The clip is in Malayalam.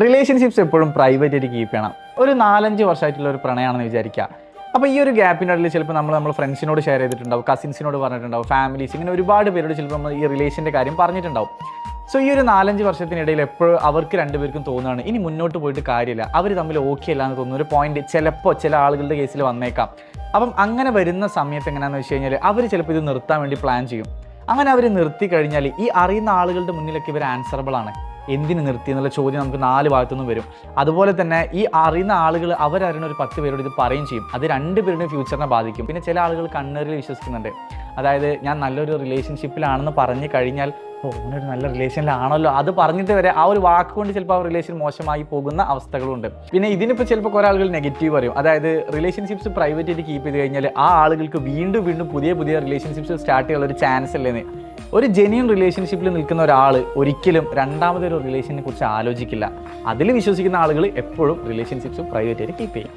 റിലേഷൻഷിപ്സ് എപ്പോഴും പ്രൈവറ്റ് ആയിട്ട് കീപ്പ് ചെയ്യണം. ഒരു 4-5 വർഷമായിട്ടുള്ള ഒരു പ്രണയമാണെന്ന് വിചാരിക്കുക. അപ്പോൾ ഈ ഒരു ഗ്യാപ്പിനുള്ളിൽ ചിലപ്പോൾ നമ്മൾ ഫ്രണ്ട്സിനോട് ഷെയർ ചെയ്തിട്ടുണ്ടാവും, കസിൻസിനോട് പറഞ്ഞിട്ടുണ്ടാവും, ഫാമിലീസ്, ഇങ്ങനെ ഒരുപാട് പേരോട് ചിലപ്പോൾ നമ്മൾ ഈ റിലേഷൻ്റെ കാര്യം പറഞ്ഞിട്ടുണ്ടാവും. സോ ഈ ഒരു 4-5 വർഷത്തിനിടയിൽ എപ്പോഴും അവർക്ക് രണ്ടുപേർക്കും തോന്നുകയാണ് ഇനി മുന്നോട്ട് പോയിട്ട് കാര്യമില്ല, അവർ തമ്മിൽ ഓക്കെ അല്ല എന്ന് തോന്നുന്ന ഒരു പോയിന്റ് ചിലപ്പോൾ ചില ആളുകളുടെ കേസിൽ വന്നേക്കാം. അപ്പം അങ്ങനെ വരുന്ന സമയത്ത് എങ്ങനെയാണെന്ന് വെച്ച് കഴിഞ്ഞാൽ അവർ ചിലപ്പോൾ ഇത് നിർത്താൻ വേണ്ടി പ്ലാൻ ചെയ്യും. അങ്ങനെ അവർ നിർത്തി കഴിഞ്ഞാൽ ഈ അറിയുന്ന ആളുകളുടെ മുന്നിലൊക്കെ ഇവർ ആൻസറബിൾ ആണ്. എന്തിന് നിർത്തി എന്നുള്ള ചോദ്യം നമുക്ക് 4 ഭാഗത്തുനിന്നും വരും. അതുപോലെ തന്നെ ഈ അറിയുന്ന ആളുകൾ അവരറിയുന്ന ഒരു 10 പേരോട് ഇത് പറയുകയും ചെയ്യും. അത് 2 പേരുടെയും ഫ്യൂച്ചറിനെ ബാധിക്കും. പിന്നെ ചില ആളുകൾ കണ്ണേറിൽ വിശ്വസിക്കുന്നുണ്ട്. അതായത് ഞാൻ നല്ലൊരു റിലേഷൻഷിപ്പിലാണെന്ന് പറഞ്ഞു കഴിഞ്ഞാൽ ഓനൊരു നല്ല റിലേഷനിലാണല്ലോ, അത് പറഞ്ഞിട്ട് വരെ ആ ഒരു വാക്കുകൊണ്ട് ചിലപ്പോൾ ആ റിലേഷൻ മോശമായി പോകുന്ന അവസ്ഥകളുണ്ട്. പിന്നെ ഇതിനിപ്പോൾ ചിലപ്പോൾ കുറേ ആളുകൾ നെഗറ്റീവ് പറയും. അതായത് റിലേഷൻഷിപ്സ് പ്രൈവറ്റ് ആയിട്ട് കീപ്പ് ചെയ്ത് കഴിഞ്ഞാൽ ആ ആളുകൾക്ക് വീണ്ടും പുതിയ റിലേഷൻഷിപ്സ് സ്റ്റാർട്ട് ചെയ്യാനുള്ള ഒരു ചാൻസ് അല്ലേന്ന്. ഒരു ജെന്യൂൻ റിലേഷൻഷിപ്പിൽ നിൽക്കുന്ന ഒരാൾ ഒരിക്കലും രണ്ടാമതൊരു റിലേഷനെ കുറിച്ച് ആലോചിക്കില്ല. അതിൽ വിശ്വസിക്കുന്ന ആളുകൾ എപ്പോഴും റിലേഷൻഷിപ്സ് പ്രൈവറ്റ് ആയിട്ട് കീപ്പ് ചെയ്യും.